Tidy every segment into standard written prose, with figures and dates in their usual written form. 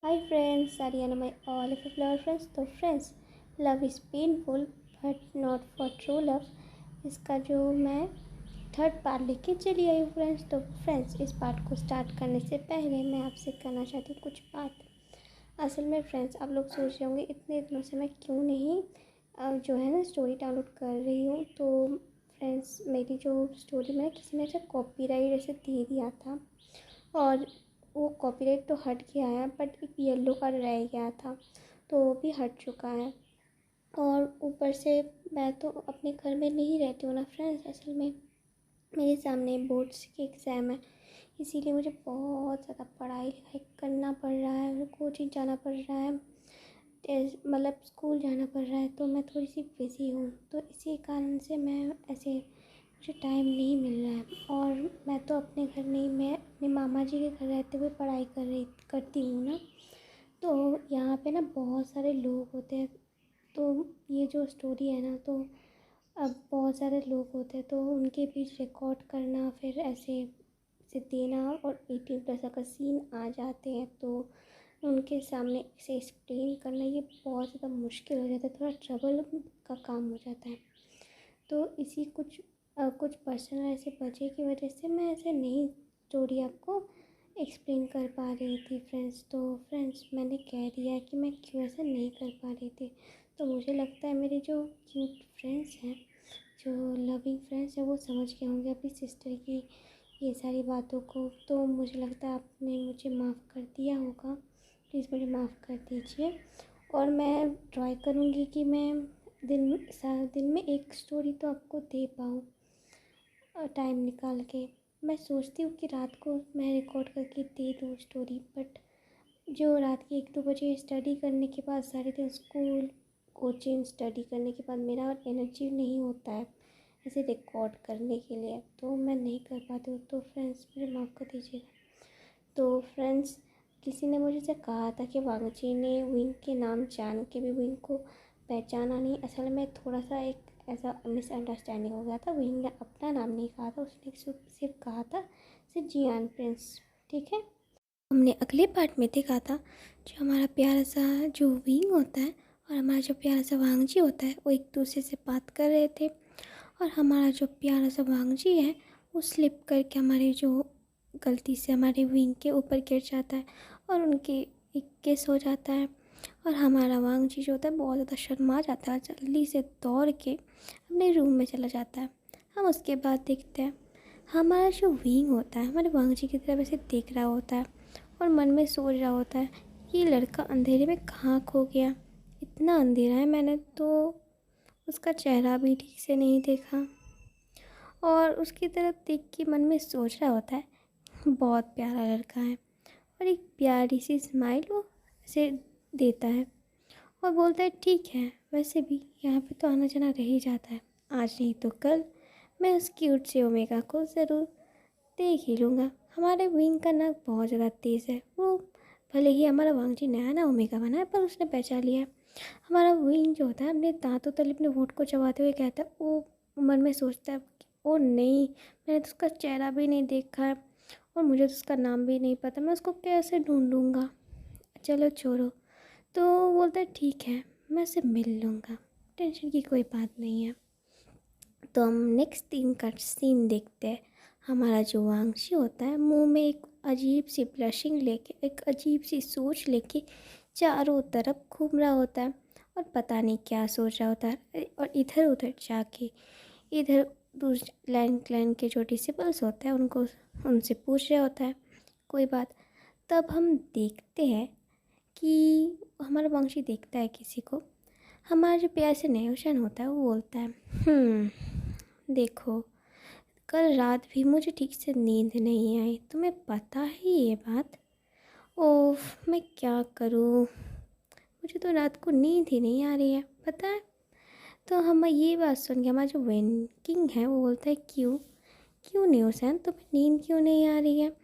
Hi friends, Ariana my all of flower friends. तो friends, love is painful but not for true love, इसका जो मैं third part लेके चली आई हूँ फ्रेंड्स। तो फ्रेंड्स, इस पार्ट को स्टार्ट करने से पहले मैं आपसे करना चाहती हूँ कुछ बात। असल में फ्रेंड्स, आप लोग सोच रहे होंगे इतने दिनों से मैं क्यों नहीं जो है ना स्टोरी डाउनलोड कर रही हूँ। तो फ्रेंड्स, मेरी जो स्टोरी में किसी ने ऐसा कॉपीराइट ऐसे दे दिया था और वो कॉपीराइट तो हट गया है, बट एक येलो का रह गया था तो वो भी हट चुका है। और ऊपर से मैं तो अपने घर में नहीं रहती हूँ ना फ्रेंड्स, असल में मेरे सामने बोर्ड्स के एग्ज़ाम है, इसीलिए मुझे बहुत ज़्यादा पढ़ाई लिखाई करना पड़ रहा है, कोचिंग जाना पड़ रहा है, मतलब स्कूल जाना पड़ रहा है। तो मैं थोड़ी सी बिज़ी हूँ, तो इसी कारण से मैं ऐसे मुझे टाइम नहीं मिल रहा है। और मैं तो अपने घर नहीं, मैं अपने मामा जी के घर रहते हुए पढ़ाई करती हूँ ना। तो यहाँ पे ना बहुत सारे लोग होते हैं, तो ये जो स्टोरी है ना, तो अब बहुत सारे लोग होते हैं तो उनके बीच रिकॉर्ड करना, फिर ऐसे से देना, और 18+ अगर सीन आ जाते हैं तो उनके सामने इसे एक्सप्लेन करना, ये बहुत ज़्यादा मुश्किल हो जाता है, थोड़ा ट्रबल का काम हो जाता है। तो इसी कुछ पर्सनल ऐसे वजह की वजह से मैं ऐसे नहीं स्टोरी आपको एक्सप्लेन कर पा रही थी फ्रेंड्स। तो फ्रेंड्स, मैंने कह दिया कि मैं क्यों ऐसा नहीं कर पा रही थी। तो मुझे लगता है मेरे जो क्यूट फ्रेंड्स हैं, जो लविंग फ्रेंड्स हैं, वो समझ गए होंगे अपनी सिस्टर की ये सारी बातों को। तो मुझे लगता है आपने मुझे माफ़ कर दिया होगा, प्लीज़ मुझे माफ़ कर दीजिए। और मैं ट्राई करूँगी कि मैं दिन में एक स्टोरी तो आपको दे पाऊँ, टाइम निकाल के। मैं सोचती हूँ कि रात को मैं रिकॉर्ड करके दे दूँ स्टोरी, बट जो रात के 1-2 बजे स्टडी करने के बाद, सारे दिन स्कूल कोचिंग स्टडी करने के बाद मेरा एनर्जी नहीं होता है ऐसे रिकॉर्ड करने के लिए, तो मैं नहीं कर पाती हूँ। तो फ्रेंड्स, मुझे माफ़ कर दीजिएगा। तो फ्रेंड्स, किसी ने मुझे से कहा था कि वांगची ने विंग के नाम जान के भी विंग को पहचाना नहीं। असल में थोड़ा सा एक ऐसा मिसअंडरस्टैंडिंग हो गया था। विंग ने अपना नाम नहीं कहा था, उसने सिर्फ कहा था सिर्फ जियान प्रिंस, ठीक है। हमने अगले पार्ट में देखा था जो हमारा प्यारा सा जो विंग होता है और हमारा जो प्यारा सा वांगजी होता है, वो एक दूसरे से बात कर रहे थे। और हमारा जो प्यारा सा वांगजी है वो स्लिप करके हमारे जो गलती से हमारे विंग के ऊपर गिर जाता है और उनके एक किस हो जाता है। और हमारा वांगजी जो होता है बहुत ज़्यादा शर्मा जाता है, जल्दी से दौड़ के अपने रूम में चला जाता है। हम उसके बाद देखते हैं हमारा जो विंग होता है हमारे वांगजी की तरफ ऐसे देख रहा होता है और मन में सोच रहा होता है ये लड़का अंधेरे में कहाँ खो गया, इतना अंधेरा है, मैंने तो उसका चेहरा भी ठीक से नहीं देखा। और उसकी तरफ देख के मन में सोच रहा होता है बहुत प्यारा लड़का है, और एक प्यारी सी स्माइल वो ऐसे देता है और बोलता है ठीक है, वैसे भी यहाँ पे तो आना जाना रह ही जाता है, आज नहीं तो कल मैं उस क्यूट से ओमेगा को ज़रूर देख ही लूँगा। हमारे विंग का नाक बहुत ज़्यादा तेज़ है, वो भले ही हमारा वांगजी नया ना ओमेगा बना है पर उसने पहचान लिया है। हमारा विंग जो होता है अपने दांतों तले अपने होंठ को चबाते हुए कहता है, वो मन में सोचता है ओ नहीं, मैंने तो उसका चेहरा भी नहीं देखा है और मुझे तो उसका नाम भी नहीं पता, मैं उसको कैसे ढूंढूंगा, चलो छोड़ो। तो बोलता है ठीक है, मैं उससे मिल लूँगा, टेंशन की कोई बात नहीं है। तो हम नेक्स्ट 3 का सीन देखते हैं। हमारा जो वांगशी होता है मुंह में एक अजीब सी ब्लशिंग लेके, एक अजीब सी सोच लेके चारों तरफ घूम रहा होता है और पता नहीं क्या सोच रहा होता है। और इधर उधर जाके इधर दूसरे लैंड के जो डिसिबल्स होते हैं उनको उनसे पूछ रहा होता है कोई बात। तब हम देखते हैं कि हमारा वंशी देखता है किसी को। हमारा जो प्यार से नेहुशन होता है वो बोलता है देखो, कल रात भी मुझे ठीक से नींद नहीं आई, तुम्हें पता है ये बात? ओफ, मैं क्या करूँ, मुझे तो रात को नींद ही नहीं आ रही है, पता है। तो हम ये बात सुन के हमारा जो वेनकिंग है वो बोलता है क्यों क्यों नहीं हुसैन, तुम्हें नींद क्यों नहीं आ रही है?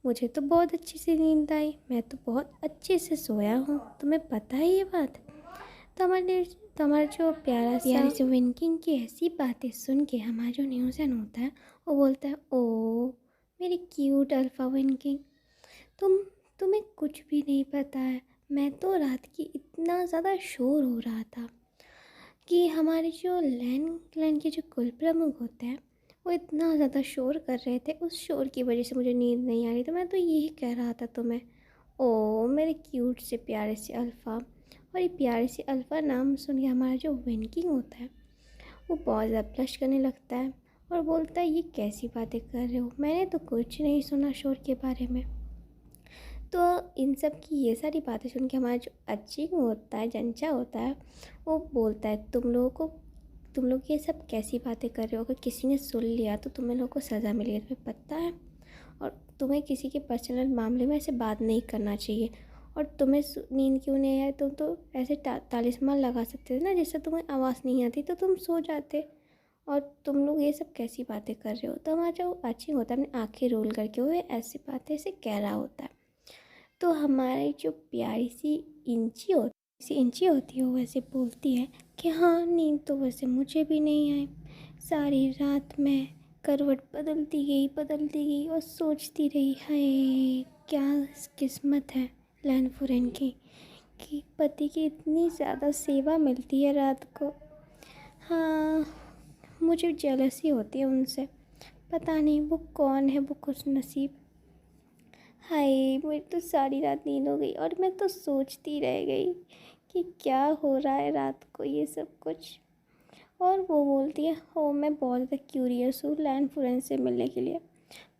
मुझे तो बहुत अच्छी सी नींद आई, मैं तो बहुत अच्छे से सोया हूँ, तुम्हें पता है ये बात? तो हमारा जो प्यारी जो विनकिंग की ऐसी बातें सुन के हमारा जो न्यूज़न होता है वो बोलता है ओ मेरी क्यूट अल्फ़ा विनकिंग, तुम्हें तुम्हें कुछ भी नहीं पता है, मैं तो रात की इतना ज़्यादा शोर हो रहा था कि हमारे जो लैंड के जो कुल प्रमुख होते हैं वो इतना ज़्यादा शोर कर रहे थे, उस शोर की वजह से मुझे नींद नहीं आ रही। तो मैं तो यही कह रहा था तुम्हें, ओ मेरे क्यूट से प्यारे से अल्फ़ा। और ये प्यारे से अल्फ़ा नाम सुन के हमारा जो विनकिंग होता है वो बहुत ज़्यादा ब्लश करने लगता है और बोलता है, ये कैसी बातें कर रहे हो, मैंने तो कुछ नहीं सुना शोर के बारे में। तो इन सब की ये सारी बातें सुन के हमारा जो अचिंग होता है, जंचा होता है, वो बोलता है, तुम लोग ये सब कैसी बातें कर रहे हो, अगर किसी ने सुन लिया तो तुम्हें लोगों को सज़ा मिलेगी, तुम्हें पता है। और तुम्हें किसी के पर्सनल मामले में ऐसे बात नहीं करना चाहिए। और तुम्हें नींद क्यों नहीं आए, तुम तो ऐसे तालिस्मान लगा सकते थे ना, जिससे तुम्हें आवाज़ नहीं आती तो तुम सो जाते। और तुम लोग ये सब कैसी बातें कर रहे हो। तो हमारा जो अचिंग होता है अपनी आँखें रोल करके वो ऐसी बातें ऐसे कह रहा होता है। तो हमारी जो प्यारी सी इंची होती है वो वैसे बोलती है कि हाँ, नींद तो वैसे मुझे भी नहीं आई। सारी रात मैं करवट बदलती गई और सोचती रही, हाय क्या किस्मत है लैनफोरेन की कि पति की इतनी ज़्यादा सेवा मिलती है रात को। हाँ, मुझे जेलसी होती है उनसे, पता नहीं वो कौन है वो खुश नसीब। हाय, मेरी तो सारी रात नींद हो गई और मैं तो सोचती रह गई कि क्या हो रहा है रात को ये सब कुछ। और वो बोलती है, हो मैं बहुत ज़्यादा क्यूरियस हूँ लैनफोरेन से मिलने के लिए।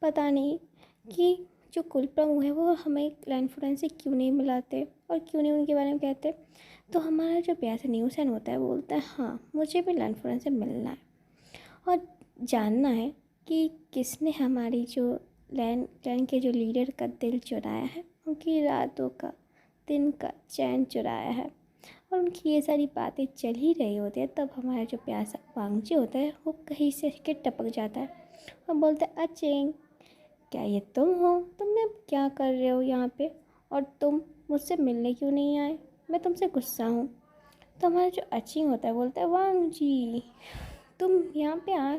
पता नहीं कि जो कुल प्रमुख है वो हमें लैनफोरेन से क्यों नहीं मिलाते और क्यों नहीं उनके बारे में कहते। तो हमारा जो प्यासा न्यूसन होता है बोलता है, हाँ मुझे भी लैनफोरेन से मिलना है और जानना है कि किसने हमारी जो क्लैन के जो लीडर का दिल चुराया है, उनकी रातों का दिन का चैन चुराया है। और उनकी ये सारी बातें चल ही रही होती है, तब हमारा जो प्यासा वांगजी होता है वो कहीं से के टपक जाता है और बोलता है, अचिंग क्या ये तुम हो, तुम अब क्या कर रहे हो यहाँ पे, और तुम मुझसे मिलने क्यों नहीं आए, मैं तुमसे गुस्सा हूँ। तो हमारा जो अचिंग होता है बोलता है, वांगजी तुम यहाँ पे आ,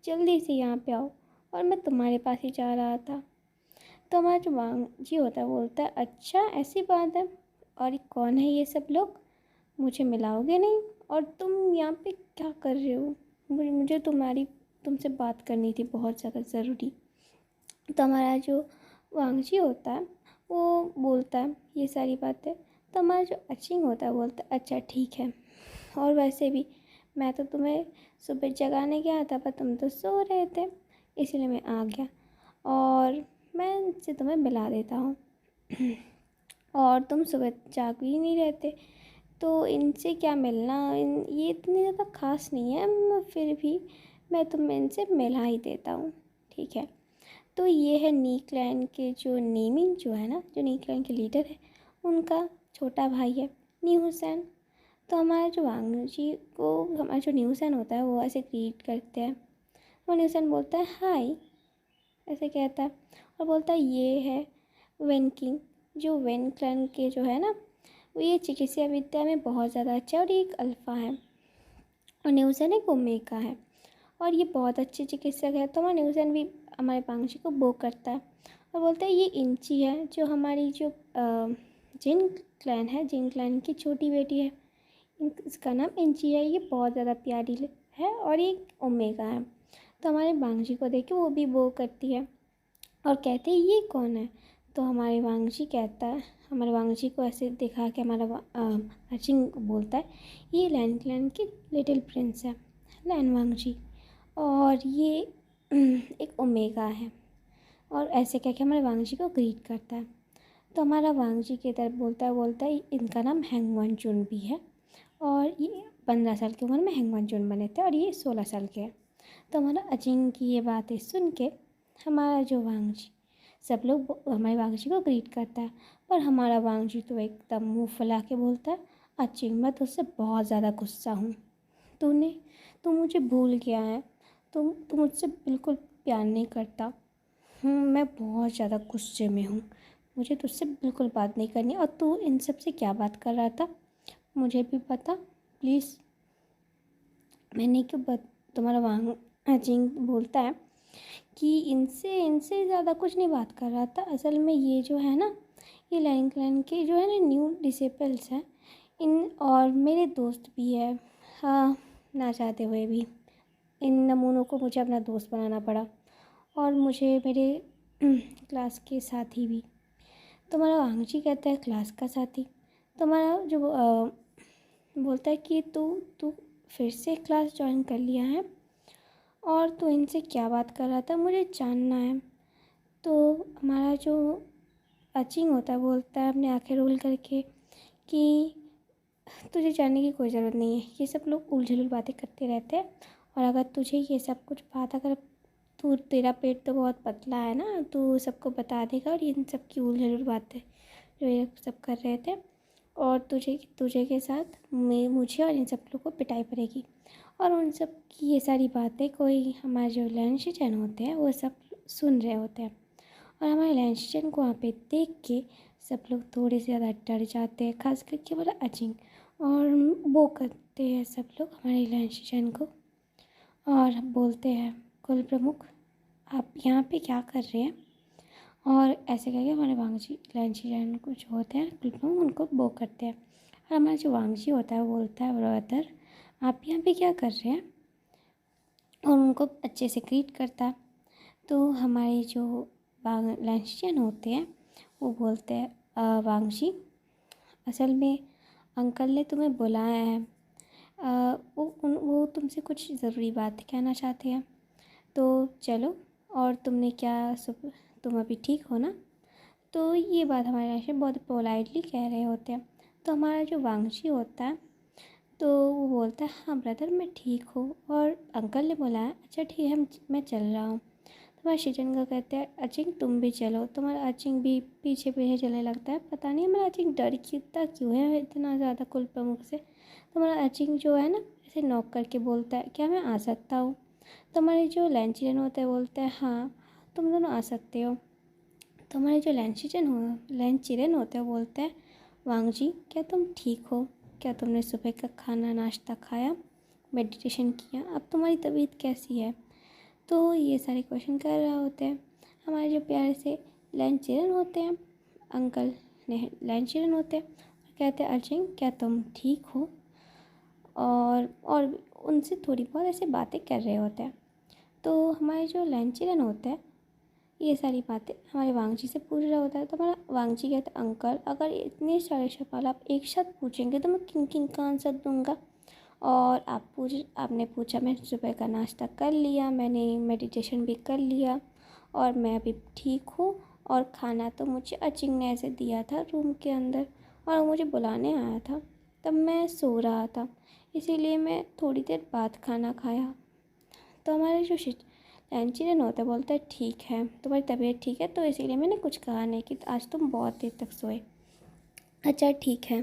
जल्दी से यहाँ पे आओ, और मैं तुम्हारे पास ही जा रहा था। तो हमारा जो वांगजी होता है बोलता है, अच्छा ऐसी बात है, और ये कौन है ये सब लोग, मुझे मिलाओगे नहीं, और तुम यहाँ पे क्या कर रहे हो, मुझे तुमसे बात करनी थी बहुत ज़्यादा ज़रूरी। तो हमारा जो वांगजी होता है वो बोलता है ये सारी बातें। तो हमारा जो अचिंग होता है बोलता है, अच्छा ठीक है, और वैसे भी मैं तो तुम्हें सुबह जगाने गया था पर तुम तो सो रहे थे, इसलिए मैं आ गया और मैं इनसे तुम्हें मिला देता हूँ। और तुम सुबह जाग ही नहीं रहते, तो इनसे क्या मिलना, ये इतनी ज़्यादा ख़ास नहीं है, फिर भी मैं तुम्हें इनसे मिला ही देता हूँ, ठीक है। तो ये है नी क्लैन के जो नेमिंग जो है ना, जो नी क्लैन के लीडर है उनका छोटा भाई है नी हुसैन। तो हमारा जो वांगजी को हमारा जो नी हुसैन होता है वो ऐसे ग्रीट करते हैं। वो नी हुसैन बोलता है हाय, ऐसे कहता है और बोलता है ये है वेन किंग, जो वेन क्लैन के जो है ना, वो ये चिकित्सा विद्या में बहुत ज़्यादा अच्छा है और ये एक अल्फ़ा है, और नी हुसैन एक ओमेगा है और ये बहुत अच्छे चिकित्सक है। तो हमारा नी हुसैन भी हमारे वांगजी को बो करता है और बोलता है ये इंची है, जो हमारी जो जिन क्लैन की छोटी बेटी है, इसका नाम इंची है, ये बहुत ज़्यादा प्यारी है और ये ओमेगा है। तो हमारे वांगजी को देख के वो भी बो करती है और कहते हैं ये कौन है। तो हमारे वांगजी कहता है, हमारे वांगजी को ऐसे दिखा के हमारा अचिंग बोलता है, ये लैन क्लैन की लिटिल प्रिंस है लैन वांगजी, और ये एक ओमेगा है, और ऐसे कह के हमारे वांगजी को ग्रीट करता है। तो हमारा वांगजी की तरफ बोलता है इनका नाम हैंगवन चुन भी है, और ये 15 साल की उम्र में हैंगवन चुन बने थे और ये 16 साल के हैं। तो हमारा अचिंग की ये बातें सुन के हमारा जो वांगजी, सब लोग हमारे वांगजी को ग्रीट करता है, पर हमारा वांगजी तो एकदम मुँह फुला के बोलता है, अचिंग मैं तुझसे बहुत ज़्यादा गुस्सा हूँ, तू मुझे भूल गया है, तू मुझसे बिल्कुल प्यार नहीं करता। मैं बहुत ज़्यादा गुस्से में हूँ, मुझे तुझसे बिल्कुल बात नहीं करनी, और तू इन सब से क्या बात कर रहा था मुझे भी पता, प्लीज़। मैंने क्यों तुम्हारा वांग अचिंग बोलता है कि इनसे ज़्यादा कुछ नहीं बात कर रहा था, असल में ये जो है ना, ये लर्निंग क्लान के जो है ना न्यू डिसेबल्स हैं इन, और मेरे दोस्त भी है, हाँ ना चाहते हुए भी इन नमूनों को मुझे अपना दोस्त बनाना पड़ा, और मुझे मेरे क्लास के साथी भी। तुम्हारा वांगजी कहता है क्लास का साथी, तुम्हारा जो बोलता है कि तू फिर से क्लास ज्वाइन कर लिया है और तू इनसे क्या बात कर रहा था, मुझे जानना है। तो हमारा जो अचिंग होता है बोलता है अपने आंखें रोल करके कि तुझे जानने की कोई ज़रूरत नहीं है, ये सब लोग उलझुल बातें करते रहते हैं, और अगर तुझे ये सब कुछ बात, अगर तेरा पेट तो बहुत पतला है ना, तू सबको बता देगा और इन सब की उलझुल बातें जो ये सब कर रहे थे, और तुझे के साथ मुझे और इन सब लोग को पिटाई पड़ेगी। और उन सब की ये सारी बातें कोई हमारे जो लैंशिचन होते हैं वो सब सुन रहे होते हैं, और हमारे लैंशिचन को वहाँ पे देख के सब लोग थोड़े से ज़्यादा डर जाते हैं, खास करके बोला अचिंग, और वो करते हैं सब लोग हमारे लैंशिचन को, और बोलते हैं कुल प्रमुख आप यहाँ पे क्या कर रहे हैं, और ऐसे करके हमारे वांगजी लैंशिचन को जो होते हैं कुल प्रमुख उनको वो करते हैं। और हमारा जो वांगजी होता है वो बोलता है ब्रदर आप यहाँ पे क्या कर रहे हैं, और उनको अच्छे से ग्रीट करता है। तो हमारे जो लैंशिचन होते हैं वो बोलते हैं वांगजी असल में अंकल ने तुम्हें बुलाया है, वो तुमसे कुछ ज़रूरी बात कहना चाहते हैं, तो चलो। और तुमने क्या तुम अभी ठीक हो ना, तो ये बात हमारे लैंशिचन बहुत पोलाइटली कह रहे होते हैं। तो हमारा जो वांगजी होता है तो वो बोलता है हाँ ब्रदर मैं ठीक हूँ, और अंकल ने बुलाया, अच्छा ठीक है मैं चल रहा हूँ। तुम्हारा शिजन का कहते हैं अचिंग तुम भी चलो, तुम्हारा अचिंग भी पीछे पीछे चलने लगता है, पता नहीं हमारा अचिंग डर कितना क्यों है इतना ज़्यादा कुल प्रमुख से। तुम्हारा अचिंग जो है ना ऐसे नॉक करके बोलता है क्या मैं आ सकता हूँ। तुम्हारे जो लैंचिरन होते हैं बोलते हैं हाँ तुम दोनों आ सकते हो। तुम्हारे जो लैंचिरन होते हैं बोलते हैं वांगजी क्या तुम ठीक हो, क्या तुमने सुबह का खाना नाश्ता खाया, मेडिटेशन किया, अब तुम्हारी तबीयत कैसी है। तो ये सारे क्वेश्चन कर रहे होते हैं हमारे जो प्यारे से लैंचिरन होते हैं, अंकल ने लैंचिरन होते हैं, कहते हैं अचिंग क्या तुम ठीक हो, और उनसे थोड़ी बहुत ऐसे बातें कर रहे होते हैं। तो हमारे जो लैंचिरन होते हैं ये सारी बातें हमारे वांगजी से पूछ रहा होता है। तो हमारा वांगजी कहता है अंकल अगर इतने सारे सवाल आप एक साथ पूछेंगे तो मैं किन किन का आंसर दूंगा। और आपने पूछा मैं सुबह का नाश्ता कर लिया, मैंने मेडिटेशन भी कर लिया, और मैं अभी ठीक हूँ, और खाना तो मुझे अचिंग ने ऐसे दिया था रूम के अंदर, और मुझे बुलाने आया था, तब मैं सो रहा था इसीलिए मैं थोड़ी देर बाद खाना खाया। तो हमारे जो लैंचिरन होता है बोलता है ठीक है तुम्हारी तबीयत ठीक है तो इसीलिए मैंने कुछ कहा नहीं कि आज तुम बहुत देर तक सोए। अच्छा ठीक है।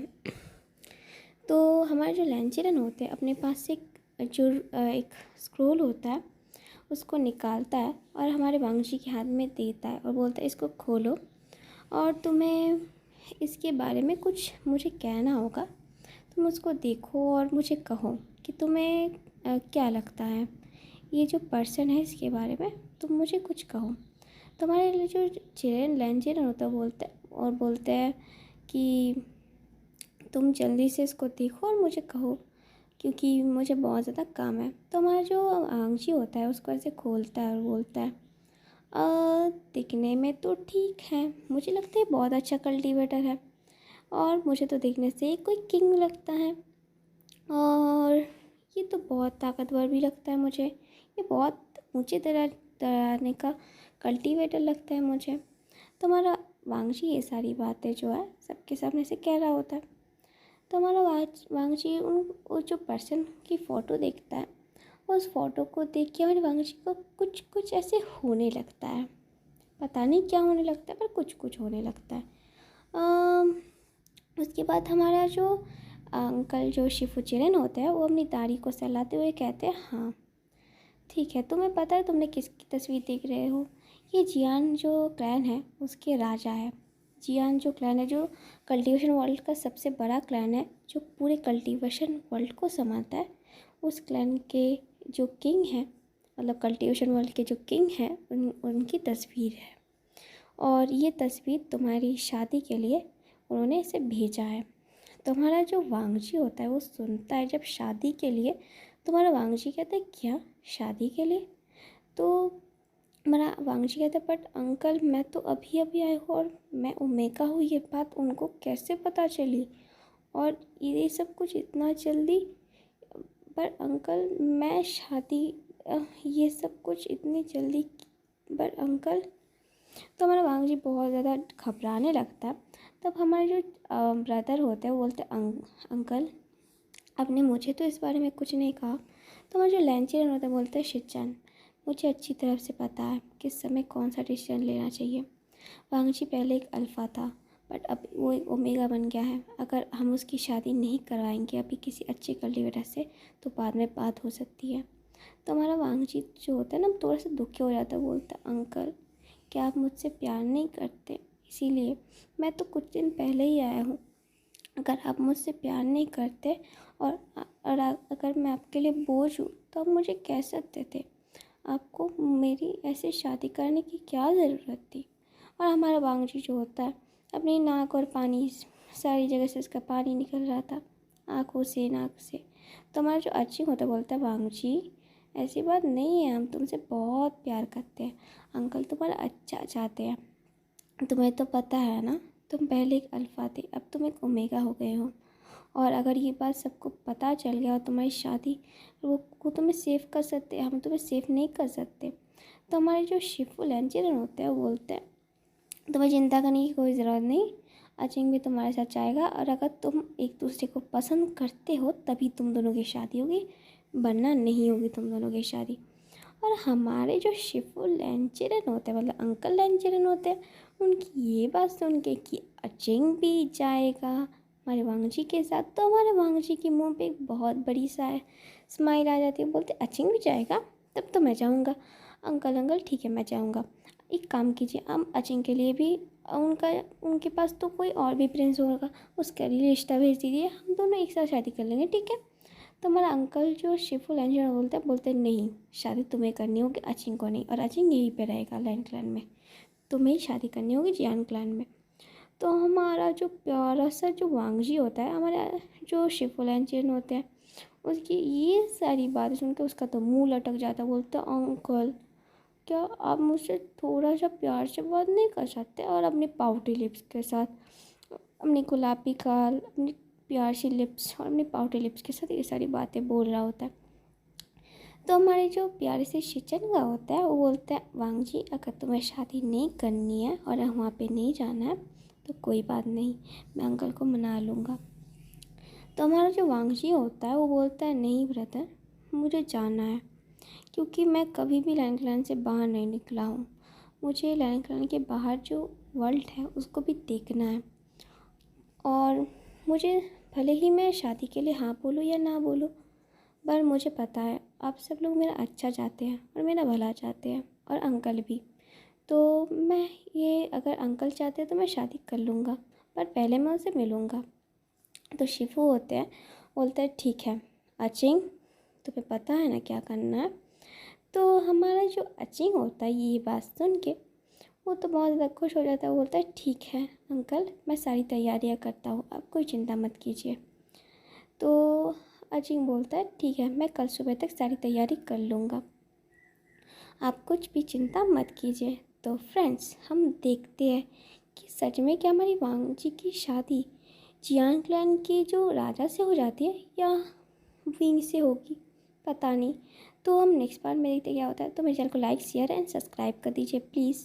तो हमारे जो लैंचिरन होते हैं अपने पास से एक स्क्रोल होता है उसको निकालता है और हमारे वांगजी के हाथ में देता है और बोलता है इसको खोलो और तुम्हें इसके बारे में कुछ मुझे कहना होगा, तुम उसको देखो और मुझे कहो कि तुम्हें क्या लगता है ये जो पर्सन है इसके बारे में, तुम मुझे कुछ कहो। तो हमारे लिए जो लैंचिरन होता है बोलते हैं कि तुम जल्दी से इसको देखो और मुझे कहो क्योंकि मुझे बहुत ज़्यादा काम है। तो हमारा जो आंगजी होता है उसको ऐसे खोलता है और बोलता है दिखने में तो ठीक है, मुझे लगता है बहुत अच्छा कल्टीवेटर है और मुझे तो देखने से ही कोई किंग लगता है, और ये तो बहुत ताकतवर भी लगता है मुझे, ये बहुत ऊँचे तराने का कल्टीवेटर लगता है मुझे। तो हमारा वांगजी ये सारी बातें जो है सबके सामने से कह रहा होता है। तो हमारा वांगजी वो जो पर्सन की फ़ोटो देखता है उस फ़ोटो को देख के हमारे वांगजी को कुछ कुछ ऐसे होने लगता है, पता नहीं क्या होने लगता है पर कुछ कुछ होने लगता है। उसके बाद हमारा जो अंकल जो शिफुचिरन होते हैं वो अपनी दाढ़ी को सहलाते हुए कहते हैं हाँ ठीक है, तुम्हें पता है तुमने किसकी तस्वीर देख रहे हो, ये जियान जो क्लैन है उसके राजा है। जियान जो क्लैन है जो कल्टीवेशन वर्ल्ड का सबसे बड़ा क्लैन है जो पूरे कल्टीवेशन वर्ल्ड को संभालता है, उस क्लैन के जो किंग हैं मतलब कल्टीवेशन वर्ल्ड के जो किंग हैं उनकी तस्वीर है। और ये तस्वीर तुम्हारी शादी के लिए उन्होंने इसे भेजा है। तुम्हारा जो वांगजी होता है वो सुनता है जब शादी के लिए, तुम्हारा वांगजी कहता है क्या शादी के लिए? तो हमारा वांगजी कहता है बट अंकल मैं तो अभी अभी आया हूँ और मैं ओमेगा हूँ, ये बात उनको कैसे पता चली? और ये सब कुछ इतना जल्दी? पर अंकल मैं शादी ये सब कुछ इतनी जल्दी? पर अंकल। तो हमारा वांगजी बहुत ज़्यादा घबराने लगता है। तब हमारे जो ब्रदर होते हैं वो बोलते हैं अंकल आपने मुझे तो इस बारे में कुछ नहीं कहा। तो हमारे जो लैंचेरन होते हैं बोलते हैं शिनचैन मुझे अच्छी तरह से पता है किस समय कौन सा डिसीजन लेना चाहिए। वांगजी पहले एक अल्फ़ा था बट अब वो एक ओमेगा बन गया है। अगर हम उसकी शादी नहीं करवाएंगे अभी किसी अच्छे कल्टीवेटर से तो बाद में बात हो सकती है। तो हमारा वांगजी जो होता है ना थोड़ा सा दुखी हो जाता है, बोलता है अंकल क्या आप मुझसे प्यार नहीं करते? इसीलिए मैं तो कुछ दिन पहले ही आया हूँ। अगर आप मुझसे प्यार नहीं करते और अगर मैं आपके लिए बोझ हूँ तो आप मुझे कह सकते थे। आपको मेरी ऐसे शादी करने की क्या ज़रूरत थी? और हमारा वांगजी जो होता है अपनी नाक और पानी सारी जगह से उसका पानी निकल रहा था, आँखों से नाक से। तो हमारा जो अच्छी होता बोलता है वांगजी ऐसी बात नहीं है, हम तुमसे बहुत प्यार करते हैं, अंकल तुम्हारा अच्छा चाहते हैं। तुम्हें तो पता है ना तुम पहले एक अल्फ़ा थे अब तुम एक ओमेगा हो गए हो। और अगर ये बात सबको पता चल गया और तुम्हारी शादी वो तुम्हें सेव कर सकते, हम तुम्हें सेव नहीं कर सकते। तो हमारे जो शिफू लैंचेरन होते हैं वो बोलते हैं तुम्हें चिंता करने की कोई ज़रूरत नहीं, अचिंग भी तुम्हारे साथ जाएगा और अगर तुम एक दूसरे को पसंद करते हो तभी तुम दोनों की शादी होगी, वरना नहीं होगी तुम दोनों की शादी। और हमारे जो शिफू लैंचेरन होते हैं मतलब अंकल लैंचेरन होते हैं, उनकी ये बात सुन के कि अचिंग भी जाएगा हमारे वांगजी के साथ, तो हमारे वांगजी के मुंह पे एक बहुत बड़ी सा स्माइल आ जाती है। बोलते अचिंग भी जाएगा तब तो मैं जाऊंगा। अंकल ठीक है मैं जाऊंगा। एक काम कीजिए हम अचिंग के लिए भी उनके पास तो कोई और भी प्रिंस होगा उसके लिए रिश्ता भेज दीजिए, हम दोनों एक साथ शादी कर लेंगे ठीक है। तो हमारा अंकल जो शिफू लैंड बोलते नहीं शादी तुम्हें करनी होगी अचिंग को नहीं, और अचिंग यहीं पे रहेगा लैंड क्लैन में, तुम्हें ही शादी करनी होगी जियान क्लैन में। तो हमारा जो प्यारा सा जो वांगजी होता है हमारे जो शिफू लैंड होते हैं उसकी ये सारी बातें सुन के उसका तो मुंह लटक जाता, बोलता अंकल क्या आप मुझसे थोड़ा सा प्यार से बात नहीं कर सकते? और अपनी पाउटी लिप्स के साथ अपनी गुलाबी गाल अपनी प्यार सी लिप्स और अपनी पाउटी लिप्स के साथ ये सारी बातें बोल रहा होता है। तो हमारे जो प्यारे से शिचन का होता है वो बोलता है वांगजी अगर तुम्हें शादी नहीं करनी है और वहाँ पे नहीं जाना है तो कोई बात नहीं, मैं अंकल को मना लूँगा। तो हमारा जो वांगजी होता है वो बोलता है नहीं ब्रदर मुझे जाना है, क्योंकि मैं कभी भी लैंड क्लैन से बाहर नहीं निकला हूँ, मुझे लैंड क्लैन के बाहर जो वर्ल्ड है उसको भी देखना है। और मुझे भले ही मैं शादी के लिए हाँ बोलूँ या ना बोलूँ, पर मुझे पता है आप सब लोग मेरा अच्छा चाहते हैं और मेरा भला चाहते हैं और अंकल भी। तो मैं ये अगर अंकल चाहते हैं तो मैं शादी कर लूँगा, पर पहले मैं उनसे मिलूँगा। तो शिफू होते हैं बोलते हैं ठीक है अचिंग तुम्हें पता है ना क्या करना है। तो हमारा जो अचिंग होता है ये बात सुन के वो तो बहुत ज़्यादा खुश हो जाता है, वो बोलता है ठीक है अंकल मैं सारी तैयारियां करता हूँ आप कोई चिंता मत कीजिए। तो अचिंग बोलता है ठीक है मैं कल सुबह तक सारी तैयारी कर लूँगा, आप कुछ भी चिंता मत कीजिए। तो फ्रेंड्स हम देखते हैं कि सच में क्या हमारी वांगजी की शादी जियान क्लैन के जो राजा से हो जाती है या विंग से होगी, पता नहीं। तो हम नेक्स्ट पार्ट में देखते क्या होता है। तो मेरे चैनल को लाइक शेयर एंड सब्सक्राइब कर दीजिए प्लीज़।